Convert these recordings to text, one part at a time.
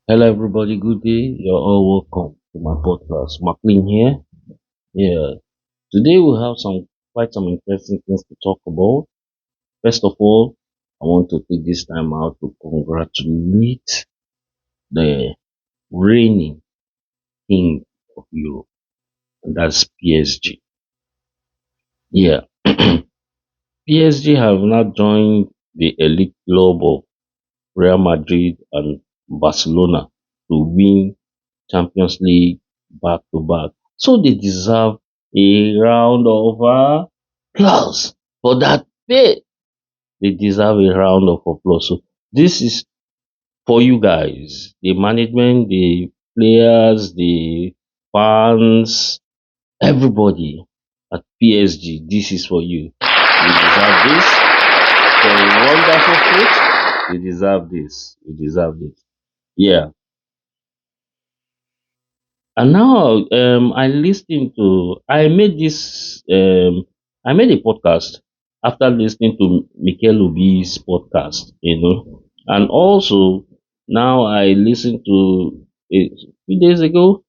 Hello, everybody. Good day. You're all welcome to my podcast. McLean here. Yeah. Today we have some interesting things to talk about. First of all, I want to take this time out to congratulate the reigning king of Europe, and that's PSG. Yeah. PSG have now joined the elite club of Real Madrid and Barcelona to win Champions League back to back. So they deserve a round of applause for that bit. They deserve a round of applause. So this is for you guys, the management, the players, the fans, everybody at PSG. This is for you. You deserve this for a wonderful coach. You deserve this. You deserve this. Yeah. And now I made a podcast after listening to Mikel Ubi's podcast, and also now I listened to a few days ago,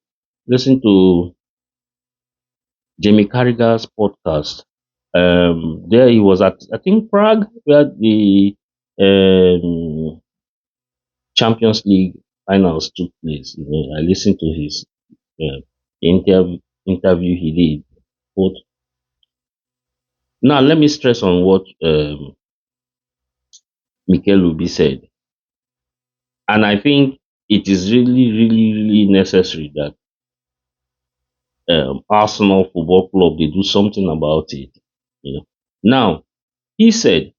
listened to Jamie Carragher's podcast. There he was at, I think, Prague, where the um, Champions League finals took place. I listened to his uh, interview he did. But now let me stress on what Mikel Ubi said, and I think it is really, really, really necessary that Arsenal Football Club they do something about it. Now he said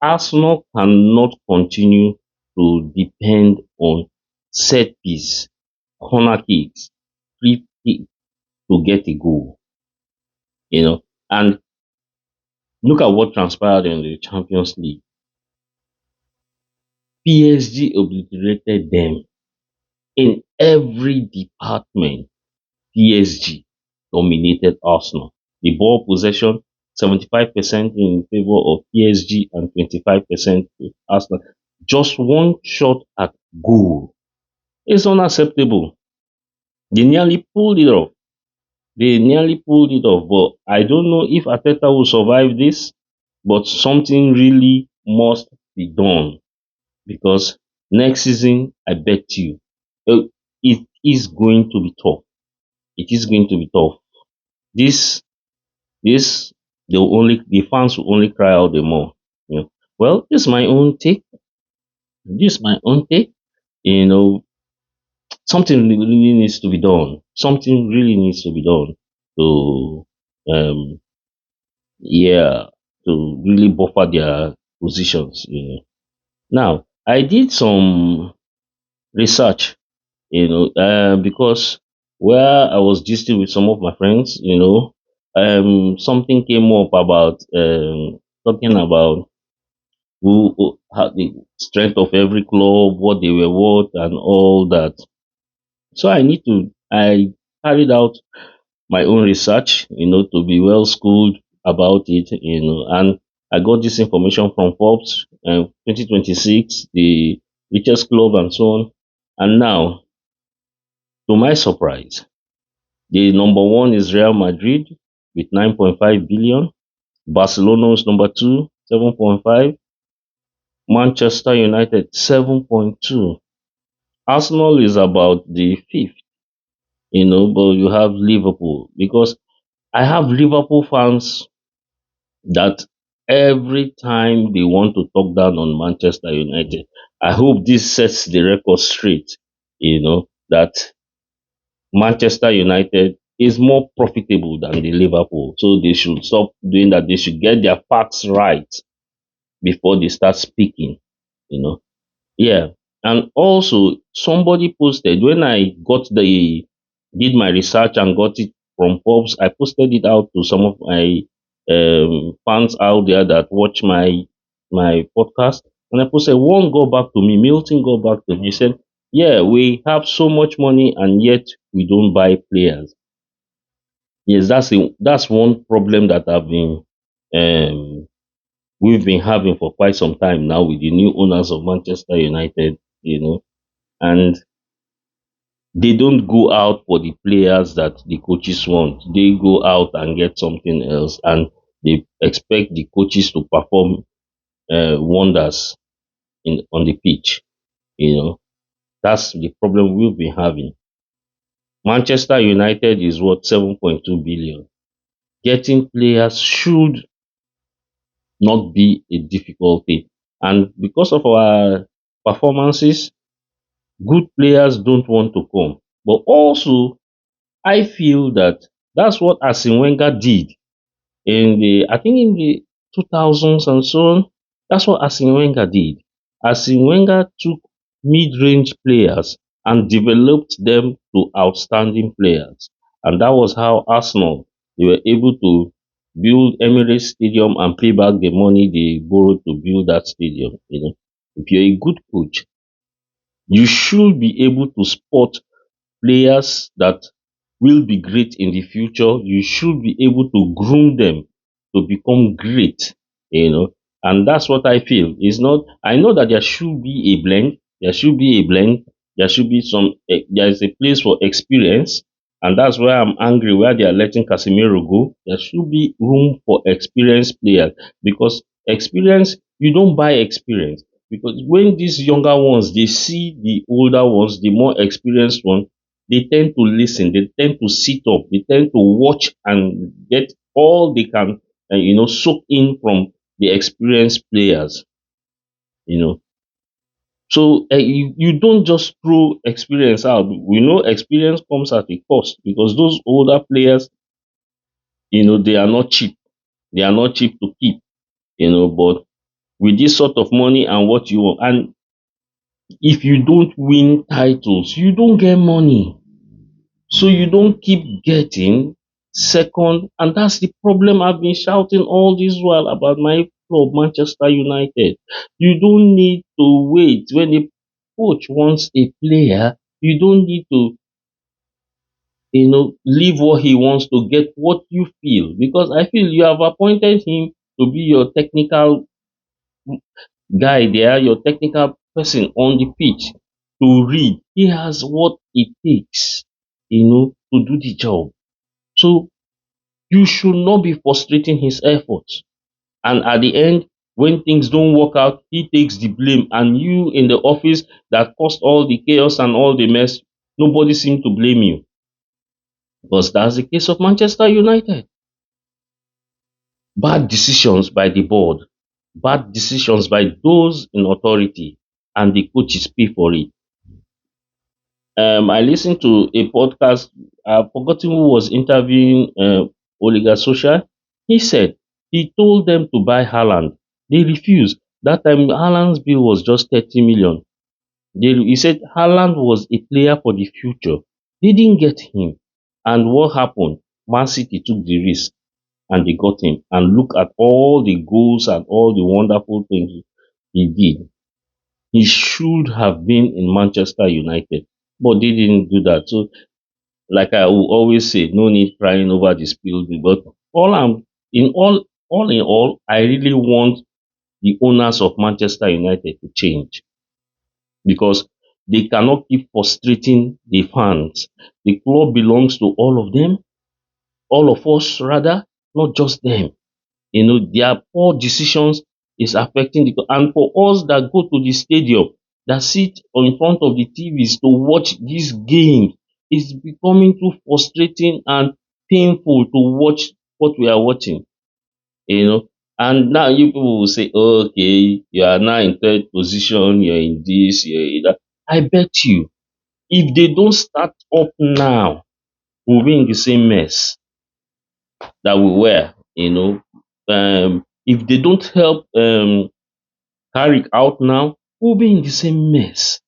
Arsenal cannot continue to depend on set piece, corner kicks, free kick to get a goal. And look at what transpired in the Champions League. PSG obliterated them in every department. PSG dominated Arsenal. The ball possession 75% in favor of PSG and 25% to Arsenal. Just one shot at goal. It's unacceptable. They nearly pulled it off. They nearly pulled it off, but I don't know if Ateta will survive this, but something really must be done because next season, I bet you, uh, it is going to be tough. It is going to be tough. This, this, the fans will only cry out the more. Well, this is my own take. This is my own take. You know, something really needs to be done. Something really needs to be done to, um, yeah, to really buffer their positions. Now, I did some research because where I was gisting with some of my friends, something came up about talking about who had the strength of every club, what they were worth, and all that. So I carried out my own research, to be well schooled about it, and I got this information from Forbes, 2026, the richest club and so on. And now, to my surprise, the number one is Real Madrid with 9.5 billion. Barcelona is number two, 7.5. Manchester United, 7.2. Arsenal is about the fifth, but you have Liverpool because I have Liverpool fans that every time they want to talk down on Manchester United, I hope this sets the record straight, that Manchester United is more profitable than the Liverpool. So they should stop doing that. They should get their facts right before they start speaking, you know. Yeah. And also somebody posted when I did my research and got it from Forbes, I posted it out to some of my fans out there that watch my podcast. And I posted one got back to me, Milton got back to me, he said, yeah, we have so much money and yet we don't buy players. Yes, that's one problem that um we've been having for quite some time now with the new owners of Manchester United, and They don't go out for the players that the coaches want. They go out and get something else, and they expect the coaches to perform wonders in on the pitch. You know, that's the problem we've been having. Manchester United is worth 7.2 billion. Getting players should not be a difficult thing. And because of our performances, good players don't want to come. But also, I feel that that's what Arsene Wenger did in the, I think in the 2000s and so on. That's what Arsene Wenger did. Arsene Wenger took mid-range players and developed them to outstanding players. And that was how Arsenal, they were able to build Emirates Stadium and pay back the money they borrowed to build that stadium. If you're a good coach, you should be able to spot players that will be great in the future. You should be able to groom them to become great, you know. And that's what I feel. It's not, I know that there should be a blend. There should be a blend. There should be some, there is a place for experience. And that's why I'm angry where they are letting Casemiro go. There should be room for experienced players because experience, you don't buy experience. Because when these younger ones, they see the older ones, the more experienced ones, they tend to listen, they tend to sit up, they tend to watch and get all they can, soak in from the experienced players, you know. So you don't just throw experience out. We know experience comes at a cost because those older players, they are not cheap. They are not cheap to keep, but with this sort of money and what you want, and if you don't win titles, you don't get money. So you don't keep getting second, and that's the problem I've been shouting all this while about my club, Manchester United. You don't need to wait when a coach wants a player. You don't need to, leave what he wants to get what you feel, because I feel you have appointed him to be your technical guy there, your technical person on the pitch to read. He has what it takes, to do the job. So you should not be frustrating his efforts. And at the end, when things don't work out, he takes the blame. And you in the office that caused all the chaos and all the mess, nobody seems to blame you. Because that's the case of Manchester United. Bad decisions by the board, bad decisions by those in authority, and the coaches pay for it. I listened to a podcast. I've forgotten who was interviewing Oliga Social. He said he told them to buy Haaland. They refused. That time Haaland's bill was just 30 million. He said Haaland was a player for the future. They didn't get him. And what happened? Man City took the risk and they got him. And look at all the goals and all the wonderful things he did. He should have been in Manchester United, but they didn't do that. So, like I will always say, no need crying over the spilled milk. But all in all, I really want the owners of Manchester United to change because they cannot keep frustrating the fans. The club belongs to all of them, all of us rather, not just them. Their poor decisions is affecting and for us that go to the stadium, that sit in front of the TVs to watch these games, it's becoming too frustrating and painful to watch what we are watching, you know. And now you people will say, okay, you are now in third position, you're in this, you're in that. I bet you, if they don't start up now, we'll be in the same mess that we were. If they don't help carry it out now, we'll be in the same mess.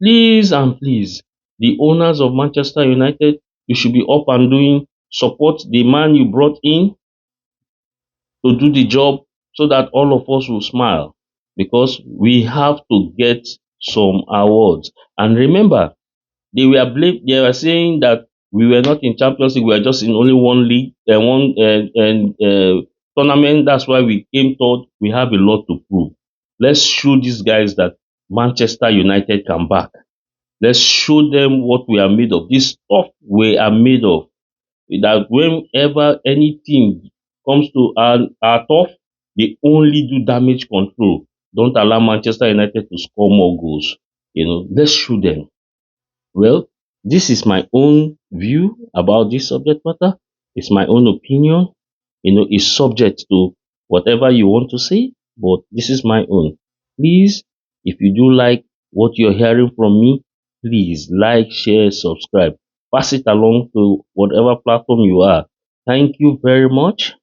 Please and please, the owners of Manchester United, you should be up and doing, support the man you brought in to do the job so that all of us will smile because we have to get some awards. And remember, they were saying that we were not in Champions League, we were just in only one league, one and tournament. That's why we came third. We have a lot to prove. Let's show these guys that Manchester United can back. Let's show them what we are made of. This stuff we are made of. That whenever anything comes to our turf, they only do damage control. Don't allow Manchester United to score more goals. Let's show them. Well, this is my own view about this subject matter. It's my own opinion. It's subject to whatever you want to say, but this is my own. Please, if you do like what you're hearing from me, please like, share, subscribe. Pass it along to whatever platform you are. Thank you very much.